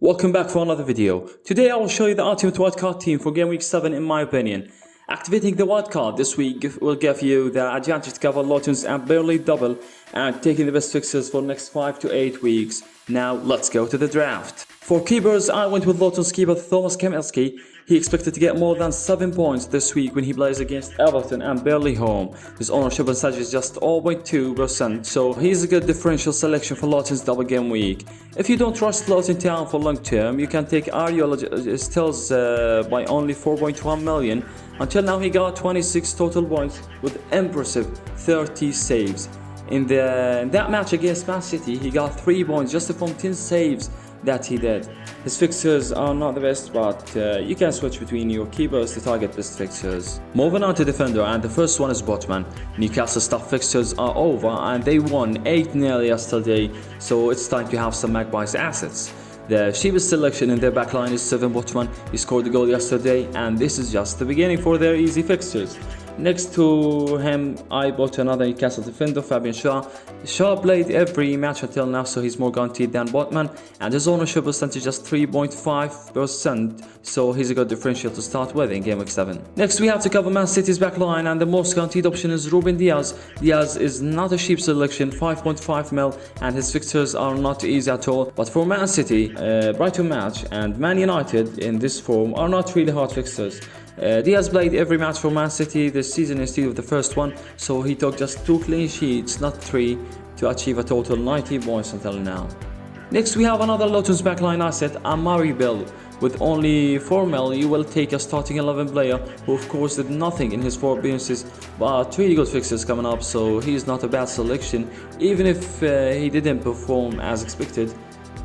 Welcome back for another video. Today I will show you the ultimate wildcard team for game week 7 in my opinion. Activating the wildcard this week will give you the advantage to cover Luton's and barely double and taking the best fixtures for the next 5 to 8 weeks. Now let's go to the draft. For keepers, I went with Luton's keeper Thomas Kaminski. He expected to get more than 7 points this week when he plays against Everton and barely home. His ownership percentage is just 0.2%, so he's a good differential selection for Luton's double game week. If you don't trust Luton Town for long term, you can take Ariola Stills by only 4.1 million. Until now he got 26 total points with impressive 30 saves. In that match against Man City, he got 3 points just from 10 saves that he did. His fixtures are not the best, but you can switch between your keepers to target best fixtures. Moving on to defender, and the first one is Botman. Newcastle's tough fixtures are over and they won 8-0 yesterday, so it's time to have some Magpies assets. The cheapest selection in their backline is 7 Botman. He scored a goal yesterday and this is just the beginning for their easy fixtures. Next to him, I bought another Newcastle defender, Fabian Shaw. Shaw played every match until now, so he's more guaranteed than Botman, and his ownership percentage is just 3.5%, so he's a good differential to start with in game week 7. Next, we have to cover Man City's backline, and the most guaranteed option is Ruben Diaz. Diaz is not a cheap selection, 5.5 mil, and his fixtures are not easy at all. But for Man City, Brighton match and Man United in this form are not really hard fixtures. Diaz played every match for Man City this season instead of the first one, so he took just 2 clean sheets, not 3, to achieve a total 90 points until now. Next we have another Luton's backline asset, Amari Bill. With only 4 mil, you will take a starting 11 player who of course did nothing in his 4 appearances, but really good fixtures coming up, so he is not a bad selection, even if he didn't perform as expected.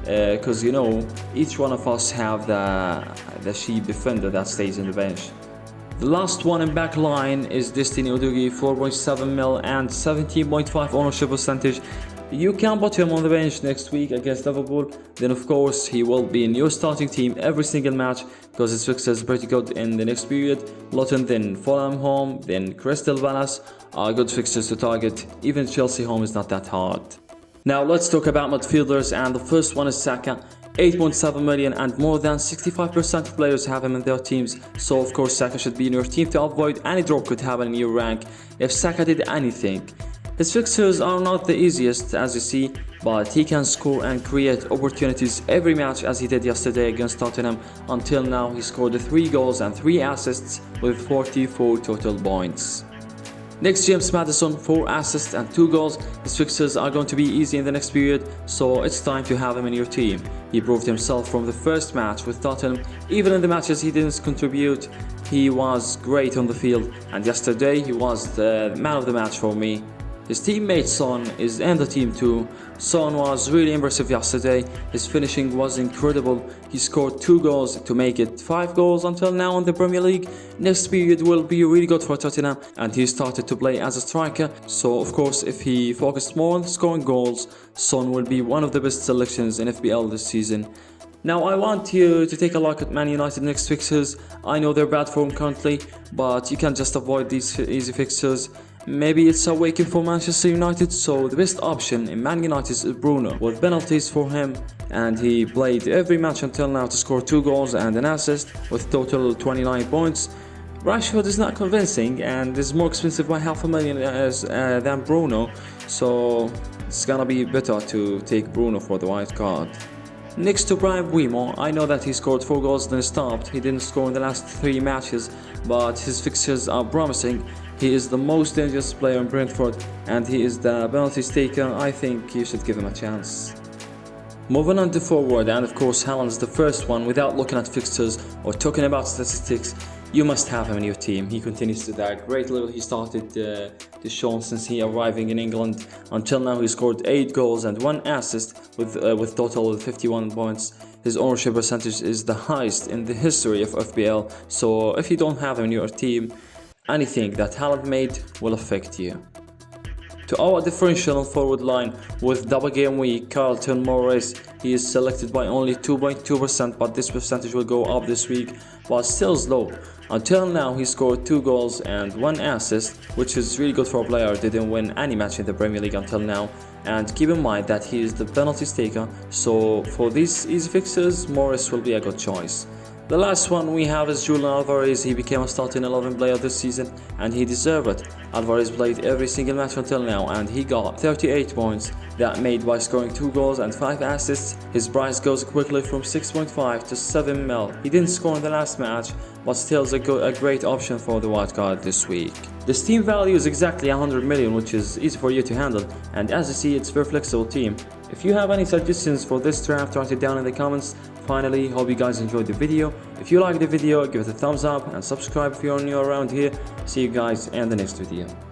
Because you know, each one of us have the cheap defender that stays in the bench. The last one in backline is Destiny Udogie, 4.7 mil and 17.5 ownership percentage. You can put him on the bench next week against Liverpool, then of course he will be in your starting team every single match because his fixtures are pretty good in the next period. Luton, then Fulham home, then Crystal Palace are good fixtures to target. Even Chelsea home is not that hard. Now let's talk about midfielders, and the first one is Saka. 8.7 million and more than 65% of players have him in their teams, so of course Saka should be in your team to avoid any drop could happen in your rank if Saka did anything. His fixtures are not the easiest as you see, but he can score and create opportunities every match as he did yesterday against Tottenham. Until now he scored 3 goals and 3 assists with 44 total points. Next, James Maddison, 4 assists and 2 goals. His fixtures are going to be easy in the next period, so it's time to have him in your team. He proved himself from the first match with Tottenham. Even in the matches he didn't contribute, he was great on the field, and yesterday he was the man of the match for me. His teammate Son is in the team too. Son was really impressive yesterday. His finishing was incredible. He scored 2 goals to make it 5 goals until now in the Premier League. Next period will be really good for Tottenham, and he started to play as a striker. So of course if he focused more on scoring goals, Son will be one of the best selections in FPL this season. Now I want you to take a look at Man United next fixtures. I know they're bad form currently, but you can just avoid these easy fixtures. Maybe it's a weekend for Manchester United, so the best option in Man United is Bruno, with penalties for him, and he played every match until now to score 2 goals and an assist with total 29 points. Rashford is not convincing and is more expensive by $500,000 than Bruno, so it's gonna be better to take Bruno for the white card. Next to Brian Wemo, I know that he scored 4 goals then stopped. He didn't score in the last 3 matches, but his fixtures are promising. He is the most dangerous player in Brentford and he is the penalties taker. I think you should give him a chance. Moving on to forward, and of course Haaland is the first one. Without looking at fixtures or talking about statistics, you must have him in your team. He continues to that great level he started to show since he arriving in England. Until now he scored 8 goals and 1 assist with total 51 points. His ownership percentage is the highest in the history of FPL, so if you don't have him in your team, anything that Haaland made will affect you. To our differential forward line with double game week, Carlton, Morris, he is selected by only 2.2%, but this percentage will go up this week, but still low. Until now, he scored 2 goals and 1 assist, which is really good for a player who didn't win any match in the Premier League until now. And keep in mind that he is the penalties taker, so for these easy fixes, Morris will be a good choice. The last one we have is Julian Alvarez. He became a starting 11 player this season and he deserved it. Alvarez played every single match until now and he got 38 points, that made by scoring 2 goals and 5 assists. His price goes quickly from 6.5 to 7 mil. He didn't score in the last match, but still is a great option for the wildcard this week. This team value is exactly 100 million, which is easy for you to handle, and as you see, it's a very flexible team. If you have any suggestions for this draft, write it down in the comments. Finally, hope you guys enjoyed the video. If you liked the video, give it a thumbs up and subscribe if you're new around here. See you guys in the next video.